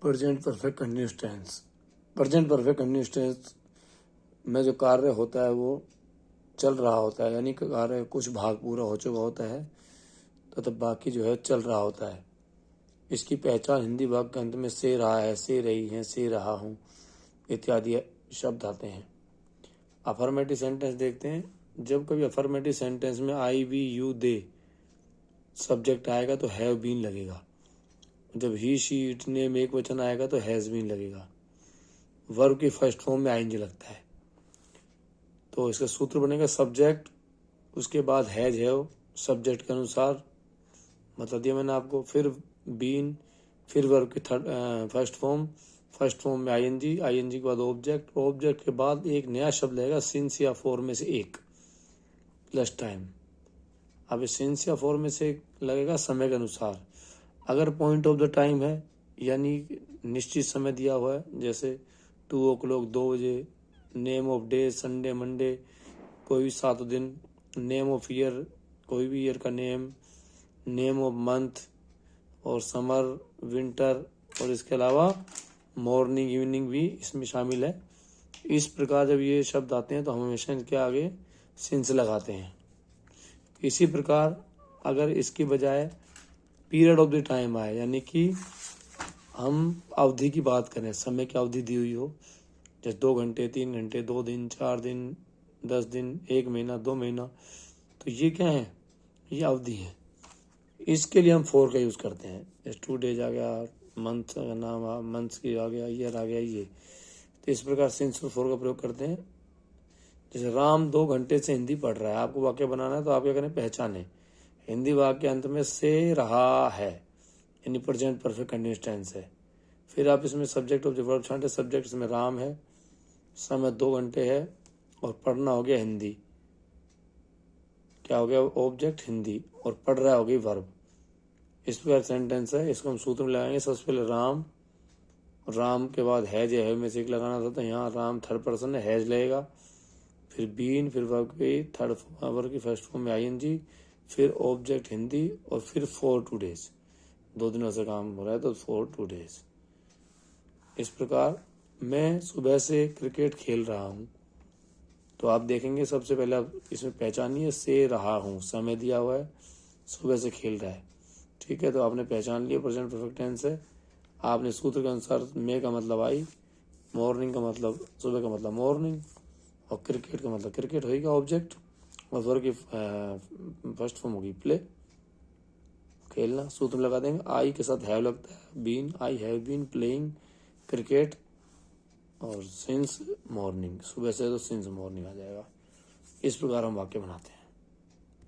Present perfect continuous tense. Present perfect continuous tense में जो कार्य होता है वो चल रहा होता है, यानी कि कार्य कुछ भाग पूरा हो चुका होता है तो तब बाकी जो है चल रहा होता है। इसकी पहचान हिंदी वाक्य के अंत में से रहा है, से रही है, से रहा हूँ इत्यादि शब्द आते हैं। अफर्मेटिव सेंटेंस देखते हैं। जब कभी अफर्मेटिव सेंटेंस में आई, वी, यू, दे सब्जेक्ट आएगा तो हैव बीन लगेगा। जब ही, शी, इट, नेम एक वचन आएगा तो हैज बीन लगेगा। वर्ब की फर्स्ट फॉर्म में आईएनजी लगता है। तो इसका सूत्र बनेगा सब्जेक्ट, उसके बाद हैज, हैव, सब्जेक्ट के अनुसार मतलब दिया मैंने आपको, फिर बीन, फिर वर्ब की फर्स्ट फॉर्म में आईएनजी, आईएनजी के बाद ऑब्जेक्ट, ऑब्जेक्ट के बाद एक नया शब्द लगेगा सिंस या फॉर में से एक प्लस टाइम। अब सिंस या फॉर में से लगेगा समय के अनुसार। अगर पॉइंट ऑफ द टाइम है यानी निश्चित समय दिया हुआ है, जैसे 2 o'clock 2 बजे, name of day Sunday Monday, कोई भी 7 दिन, नेम ऑफ ईयर कोई भी ईयर का नेम, नेम ऑफ मंथ और समर विंटर, और इसके अलावा मॉर्निंग इवनिंग भी इसमें शामिल है। इस प्रकार जब ये शब्द आते हैं तो हम हमेशा इनके आगे सिंस लगाते हैं। इसी प्रकार अगर इसकी बजाय पीरियड ऑफ द टाइम आए, यानी कि हम अवधि की बात करें, समय की अवधि दी हुई हो, जैसे 2 घंटे, 3 घंटे, 2 दिन, 4 दिन, 10 दिन, 1 महीना, 2 महीना, तो ये क्या है, ये अवधि है। इसके लिए हम फॉर का यूज़ करते हैं। जैसे 2 days आ गया, मंथ का नाम, मंथ्स की आ गया, ईयर आ गया, ये। तो इस प्रकार सिंस और फॉर का प्रयोग करते हैं। जैसे राम 2 घंटे से हिंदी पढ़ रहा है, आपको वाक्य बनाना है तो आप क्या करें, पहचाने हिंदी वाक्य अंत में से रहा है यानी प्रेजेंट परफेक्ट कंटिन्यूअस टेंस है। फिर आप इसमें सब्जेक्ट ऑफ द वर्ब छांटे, सब्जेक्ट इसमें राम है, समय 2 घंटे है और पढ़ना हो गया हिंदी, क्या हो गया, ऑब्जेक्ट हिंदी, और पढ़ रहा हो गई वर्ब। इस प्रकार सेंटेंस है। इसको हम सूत्र में लगाएंगे। सबसे पहले राम, राम के बाद हैज या हैव में से एक लगाना था तो यहाँ राम थर्ड पर्सन है, हैज लगेगा। फिर बीन, फिर वर्ब की थर्ड वर्ब की फर्स्ट फॉर्म में आईएनजी, फिर ऑब्जेक्ट हिंदी, और फिर फॉर 2 days, 2 दिनों से काम हो रहा है तो फॉर 2 days। इस प्रकार मैं सुबह से क्रिकेट खेल रहा हूँ, तो आप देखेंगे सबसे पहले आप इसमें पहचानिए, से रहा हूँ, समय दिया हुआ है, सुबह से खेल रहा है, ठीक है। तो आपने पहचान लिया प्रेजेंट परफेक्ट टेंस है। आपने सूत्र के अनुसार मे का मतलब आई, मॉर्निंग का मतलब सुबह का मतलब मॉर्निंग, और क्रिकेट का मतलब क्रिकेट होगा ऑब्जेक्ट, और वर्ब की फर्स्ट फॉर्म होगी प्ले, खेलना। सूत्र में लगा देंगे। आई के साथ हैव लगता है, been, I have been playing cricket, और सिंस मॉर्निंग, सुबह से तो सिंस मॉर्निंग आ जाएगा। इस प्रकार हम वाक्य बनाते हैं।